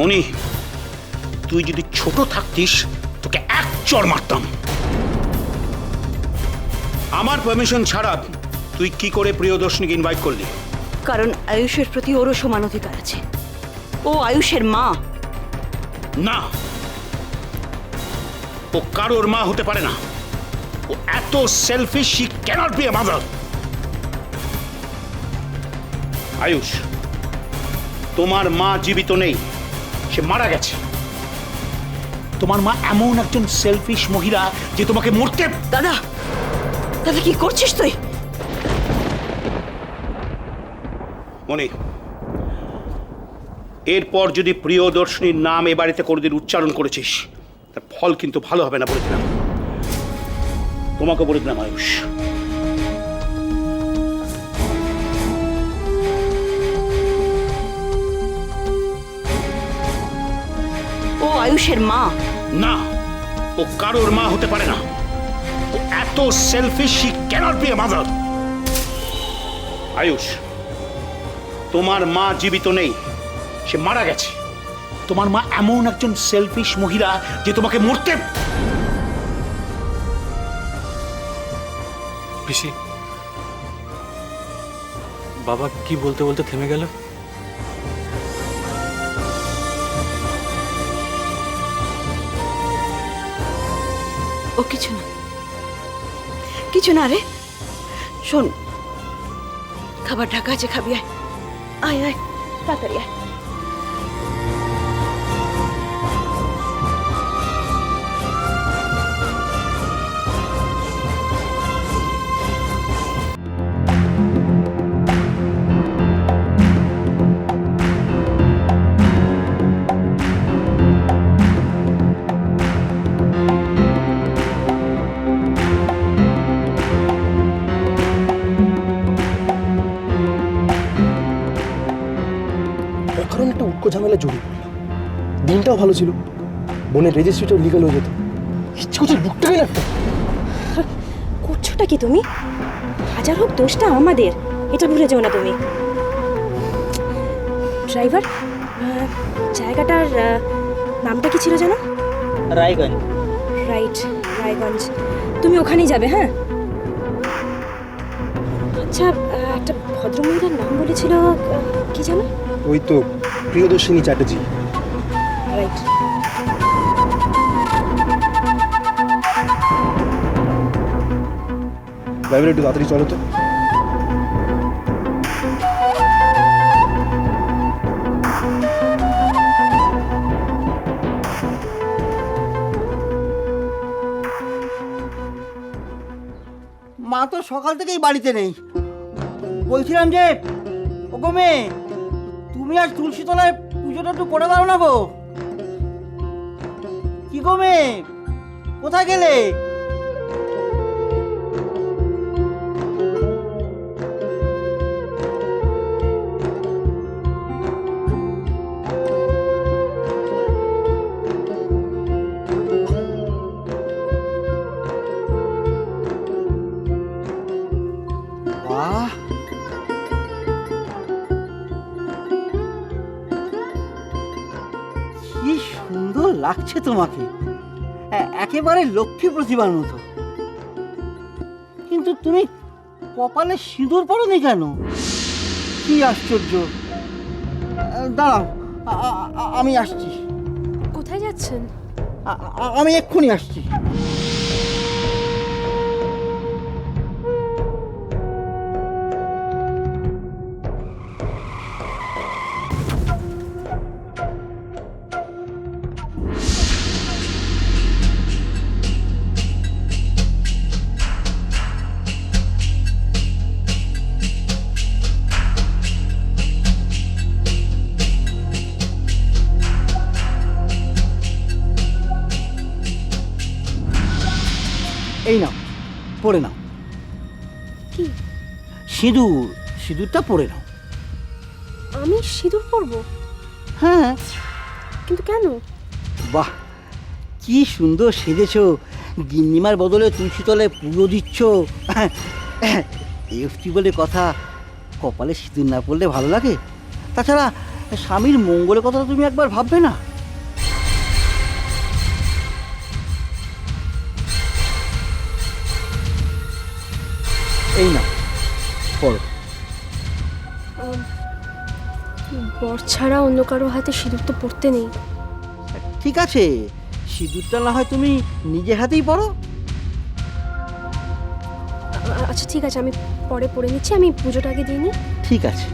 মনি, তুই যদি ছোট থাকতিস তোকে এক চড় মারতাম। আমার পারমিশন ছাড়া তুই কি করে প্রিয়দর্শনীকে ইনভাইট করলি? কারণ আয়ুষের প্রতি ওরও সমান অধিকার আছে। ও আয়ুষের মা। না, ও কারোর মা হতে পারে না। ও এত selfish, she cannot be a mother. Ayush, তোমার মা জীবিত নেই, সে মারা গেছে। তোমার মা এমন একজন সেলফিশ মহিলা যে তোমাকে মরতে... দাদা, দাদা কি করছিস তুই? মনে, এরপর যদি প্রিয়দর্শনীর নাম এ বাড়িতে কোনোদিন উচ্চারণ করেছিস, তার ফল কিন্তু ভালো হবে না বলে দিলাম। তোমাকে বলে দিলাম আয়ুষ। ও আয়ুষের মা। না, ও কারোর মা হতে পারে না। ও এত selfish, she cannot be a mother. Ayush, তোমার মা জীবিত নেই, সে মারা গেছে। তোমার মা এমন একজন সেলফিশ মহিলা যে তোমাকে মরতে... পিসি, বাবা কি বলতে বলতে থেমে গেল। ও কিছু না, কিছু না রে। শোন, খাবার ঢাকা আছে, খাবি? আয় আয় আয়, তাড়াতাড়ি আয়। কারণ একটা উটকো ঝামেলা জড়িয়ে পড়লাম। দিনটাও ভালো ছিল, বোনের রেজিস্ট্রিটাও লিগাল হয়ে যেত। ইচ্ছে করছে বুকটাকে লাগতো। করছোটা কি তুমি? হাজার হোক দোষটা আমাদের, এটা ভুলে যাও না তুমি। ড্রাইভার, জায়গাটার নামটা কি ছিল জানো? রায়গঞ্জ। রাইট, রায়গঞ্জ। তুমি ওখানেই যাবে, হ্যাঁ? আচ্ছা, একটা ভদ্রমহিলার নাম বলেছিল, কি জানো? ওই তো প্রিয়দর্শিনী চ্যাটার্জি। রাইট। ড্রাইভার একটু তাড়াতাড়ি চলো তো। মা তো সকাল থেকেই বাড়িতে নেই। বলছিলাম যে, ও গো মেয়ে, তুমি আজ তুলসী তলায় পুজোটা একটু করে দাও না গো। কি গো মেয়ে, কোথায় গেলে? বাহ, কি সুন্দর লাগছে তোমাকে, একেবারে লক্ষ্মী প্রতিভার মতো। কিন্তু তুমি কপালে সিঁদুর পরোনি কেন? কি আশ্চর্য। দাঁড়াও, আমি আসছি। কোথায় যাচ্ছেন? আমি এক্ষুনি আসছি। এই নাও, পরে নাও। কি? সিঁদুর, সিঁদুরটা পরে নাও। আমি সিঁদুর পরবো? হ্যাঁ। কিন্তু কেন? বাহ, কি সুন্দর সেজেছো। গিন্নিমার বদলে তুলসী তলায় পুজো দিচ্ছ। এফটি বলে কথা, কপালে সিঁদুর না পড়লে ভালো লাগে? তাছাড়া স্বামীর মঙ্গলের কথা তুমি একবার ভাববে না? এই না, পড়ো। বর ছাড়া অন্য কারো হাতে সিঁদুর তো পড়তে নেই। ঠিক আছে, সিঁদুরটা না হয় তুমি নিজে হাতেই পড়ো। আচ্ছা ঠিক আছে, আমি পরে পড়ে নিচ্ছি, আমি পুজোটা আগে দিয়ে নিই। ঠিক আছে।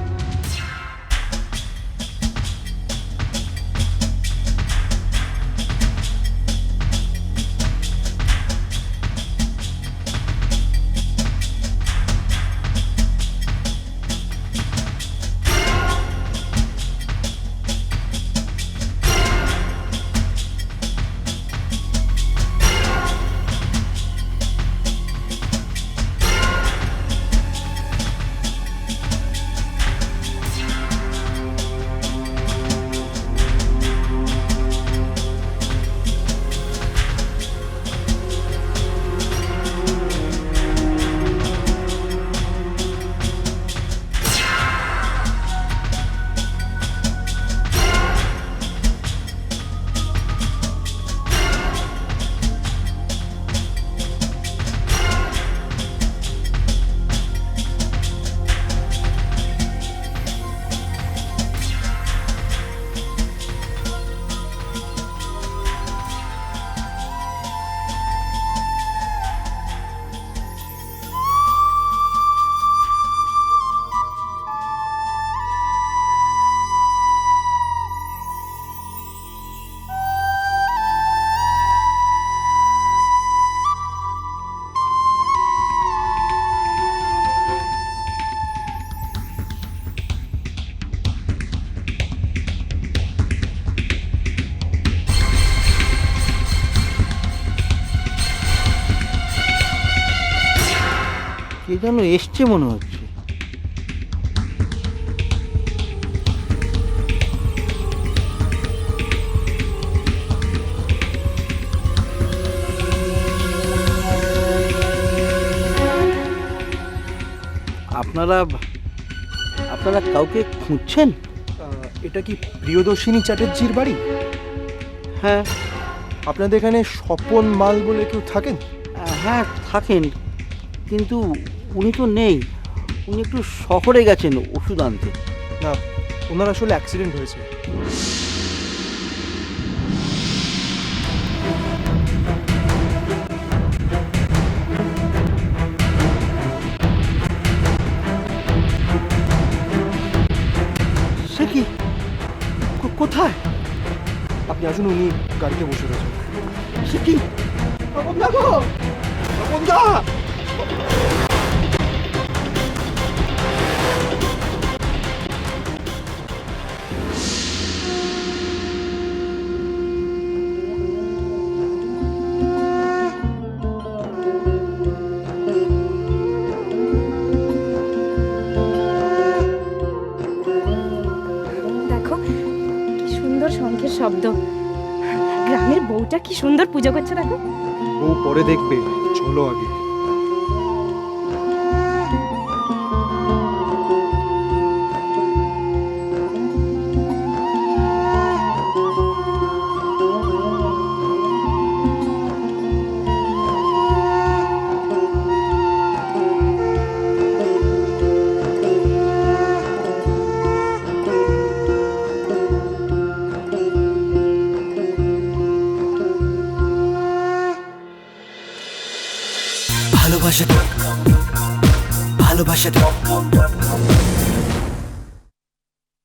কে যেন এসছে মনে হচ্ছে। আপনারা আপনারা কাউকে খুঁজছেন? এটা কি প্রিয়দর্শিনী চ্যাটার্জির বাড়ি? হ্যাঁ। আপনাদের এখানে স্বপন মাল বলে কেউ থাকেন? হ্যাঁ থাকেন, কিন্তু উনি তো নেই। উনি একটু শহরে গেছেন ওষুধ আনতে। না, ওনার আসলে অ্যাক্সিডেন্ট হয়েছে। সে কি? কোথায়? আপনি আসুন, উনি গাড়িতে বসে রয়েছেন। সে কি? দেখো কি সুন্দর শঙ্খের শব্দ, গ্রামের বউটা কি সুন্দর পুজো করছে দেখো। বউ পরে দেখবে, চলো আগে। ভালোবাসা